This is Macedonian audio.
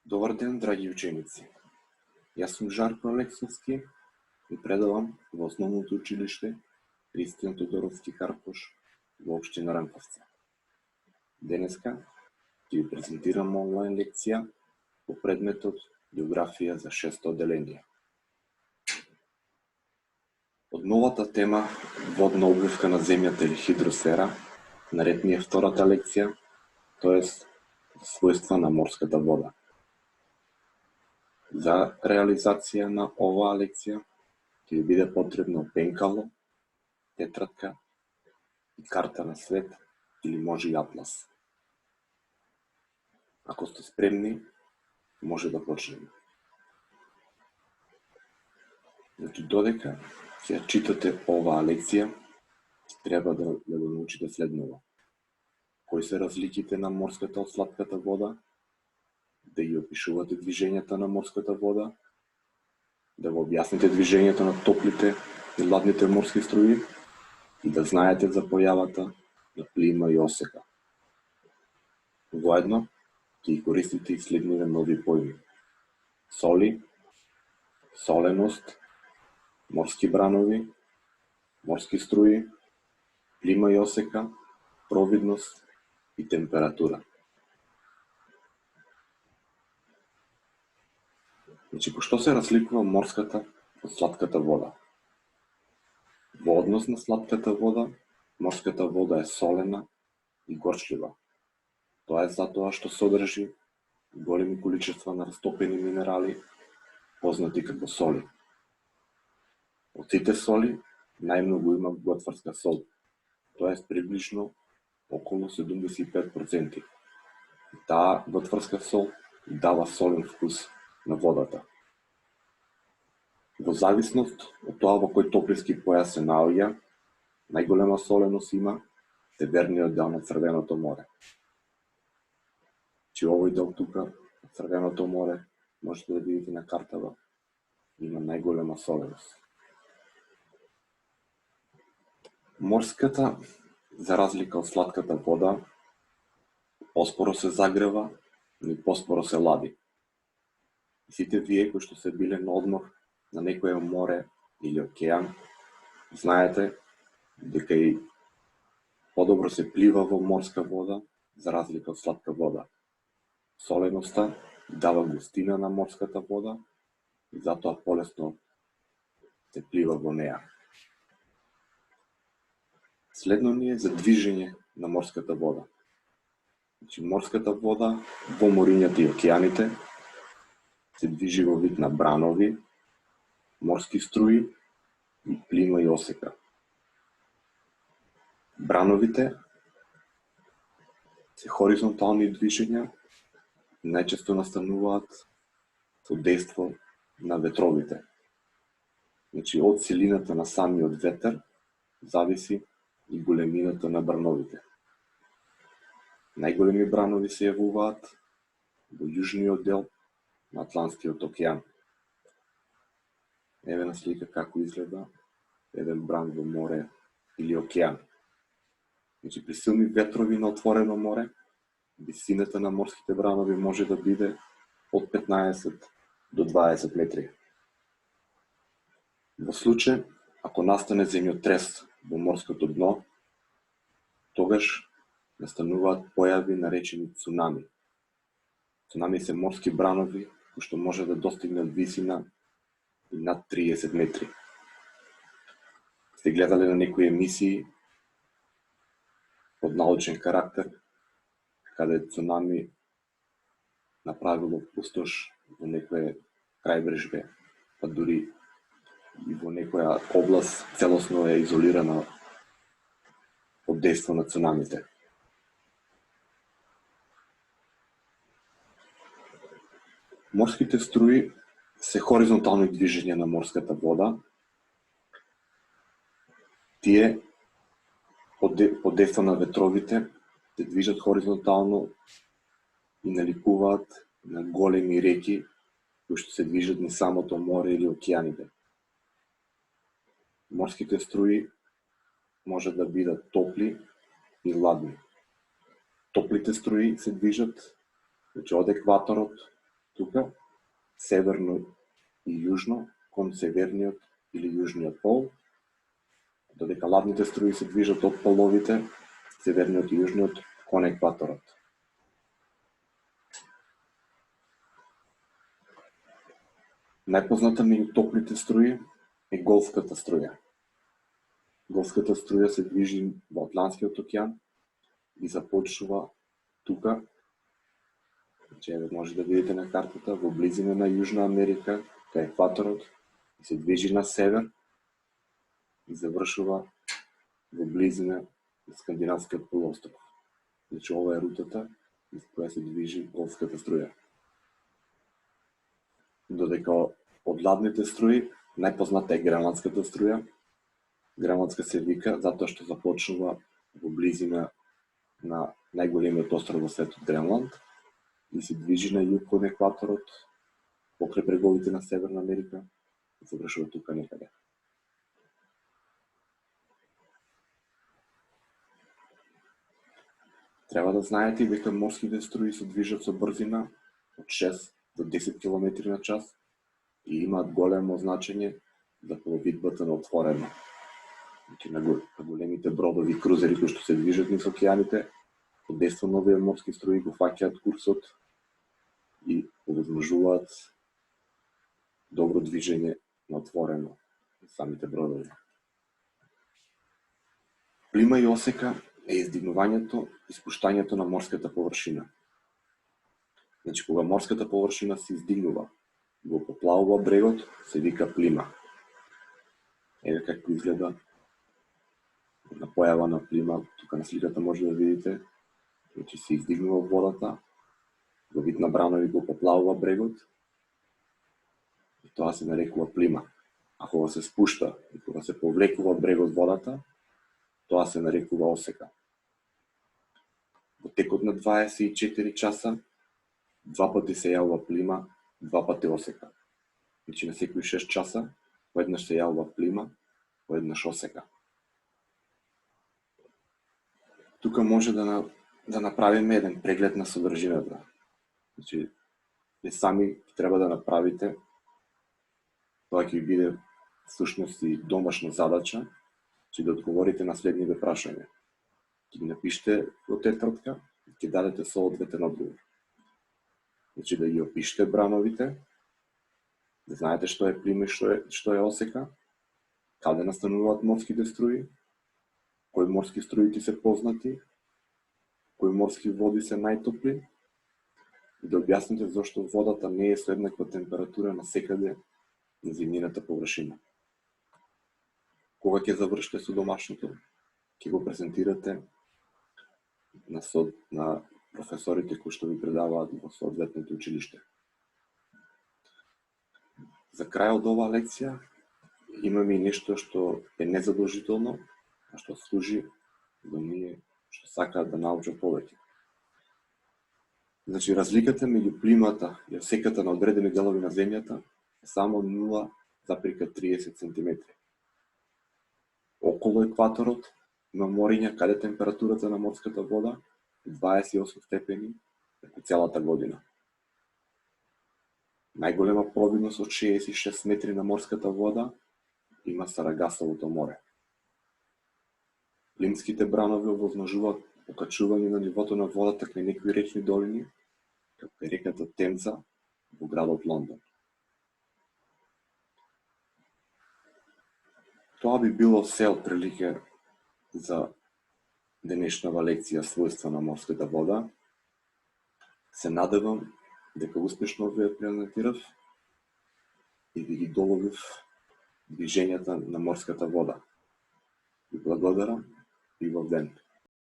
Добар ден, драги ученици! Јас сум Жарко Алексовски и предавам во основното училиште Христијан Тодоровски Карпош во општина Ранковци. Денеска ќе ви презентирам онлайн лекција по предметот Географија за 6-то одделение. Од новата тема водна обвивка на земјата или хидросфера, наред ми е втората лекција, тоест својства на морската вода. За реализација на оваа лекција ќе ви биде потребно пенкало, тетрадка и карта на свет или може и атлас. Ако сте спремни, може да почнеме. Додека ќе ја читате оваа лекција, треба да го научите следново. Кои се разликите на морската од слатката вода, да ги опишувате движењата на морската вода, да го објасните движењето на топлите и ладните морски струи и да знаете за појавата на плима и осека. Воедно ќе ги користите и следниве нови појми: соли, соленост, морски бранови, морски струи, плима и осека, провидност и температура. По што се разликува морската од слатката вода? Во однос на слатката вода, морската вода е солена и горчлива. Тоа е затоа што содржи големи количества на растопени минерали, познати како соли. Од сите соли, најмногу има готварска сол, тоа е приближно околу 75%. Таа готварска сол дава солен вкус на водата. Во зависност од тоа во кој топлински појас се наоѓа, најголема соленост има северниот дел на Црвеното море. Овој дел тука, на Црвеното море, можете да видите на картава, има најголема соленост. Морската, за разлика од слатката вода, поспоро се загрева и поспоро се лади. Сите вие кои што се биле на одмор на некое море или океан, знаете дека и подобро се плива во морска вода за разлика од слатка вода. Соленоста дава густина на морската вода и затоа полесно се плива во неа. Следно ни е за движење на морската вода. Морската вода во морињата и океаните се движи во вид на бранови, морски струи и плима и осека. Брановите се хоризонтални движења и најчесто настануваат со дејство на ветровите. Од силината на самиот ветер зависи и големината на брановите. Најголеми бранови се јавуваат во јужниот дел на Атлантскиот океан. Еве на слика како изгледа еден бран во море или океан. При силни ветрови на отворено море, висината на морските бранови може да биде од 15 до 20 метри. Во случај, ако настане земјотрес во морското дно, тогаш настануваат појави наречени цунами. Цунами се морски бранови кои што може да достигнат висина и над 30 метри. Сте гледале на некои емисии од научен карактер, каде цунами направило пустош во некое крајбрежје, па дури и во некоја област целосно е изолирана од дејство на цунамите. Морските струи се хоризонтални движења на морската вода. Тие под дејство на ветровите се движат хоризонтално и наликуваат на големи реки кои што се движат низ самото море или океаните. Морските струи може да бидат топли и ладни. Топлите струи се движат од екваторот тука, северно и јужно, кон северниот или јужниот пол, додека ладните струи се движат од половите, северниот и јужниот, кон екваторот. Најпозната меѓу топлите струи е голфската струја. Голфската струја се движи во Атлантскиот океан и започнува тука, че може да видите на картата, во близина на Јужна Америка, кај екваторот, и се движи на север и завршува во близина на Скандинавскиот полуостров. Значи, ова е рутата из која се движи голфската струја. Додека од ладните струи, најпозната е гренландската струја. Гренландска се вика затоа што започнува во близина на најголемиот остров во светот Гренланд и се движи на југ кон екваторот, покрај бреговите на Северна Америка и завршува тука некаде. Треба да знаете дека морските струи се движат со брзина од 6 до 10 км на час и имаат големо значење за пловидбата на отворено. Значи, на големите бродови и крузери кои што се движат низ океаните, одесствено овие морски струи го фаќаат курсот и овозможуваат добро движење на отворено на самите бродови. Плима и осека е издигнувањето и спуштањето на морската површина. Значи, кога морската површина се издигнува, го поплавува брегот, се вика плима. Еве како изгледа на појава на плима, тука на сликата може да видите, значи се издигнува водата, во вид на бранови го поплавува брегот, и тоа се нарекува плима. А кога се спушта и кога се повлекува брегот водата, тоа се нарекува осека. Во текот на 24 часа, 2 пати се јавува плима, 2 пати осека. Значи на секои 6 часа, поеднаш се јавува плима, поеднаш осека. Тука може да направиме еден преглед на содржината. Значи, ви сами треба да направите, тоа ќе ви биде всушност и домашна задача, че да одговорите на следниве прашања. Ќе ги напишете во тетрадка и ќе дадете соодветен одговор. Значи да ги опишете брановите, да знаете што е плима и што е осека, каде настануваат морските струи, кои морски струи ти се познати, кои морски води се најтопли, и да објасните зошто водата не е со еднаква температура на секаде на земјината површина. Кога ќе завршите со домашното, ќе го презентирате на професорите кои што ви предаваат во соодветното училиште. За крај од оваа лекција имаме и нешто што е незадолжително, а што служи за оние што сакаат да научат повеќе. Значи, разликата меѓу плимата и осеката на одредени делови на земјата е само 0,30 см. Околу екваторот има мориња каде температурата на морската вода е 28 степени преку целата година. Најголема провидност од 66 метри на морската вода има Сарагасовото море. Плимските бранови овозможуваат покачување на нивото на водата кај некои речни долини, како е реката Темза во градот Лондон. Тоа би било се отприлике за денешнава лекција својства на морската вода. Се надевам дека успешно ви ја презентирав и ви ги доловив движењата на морската вода. Ви благодарам и во ден.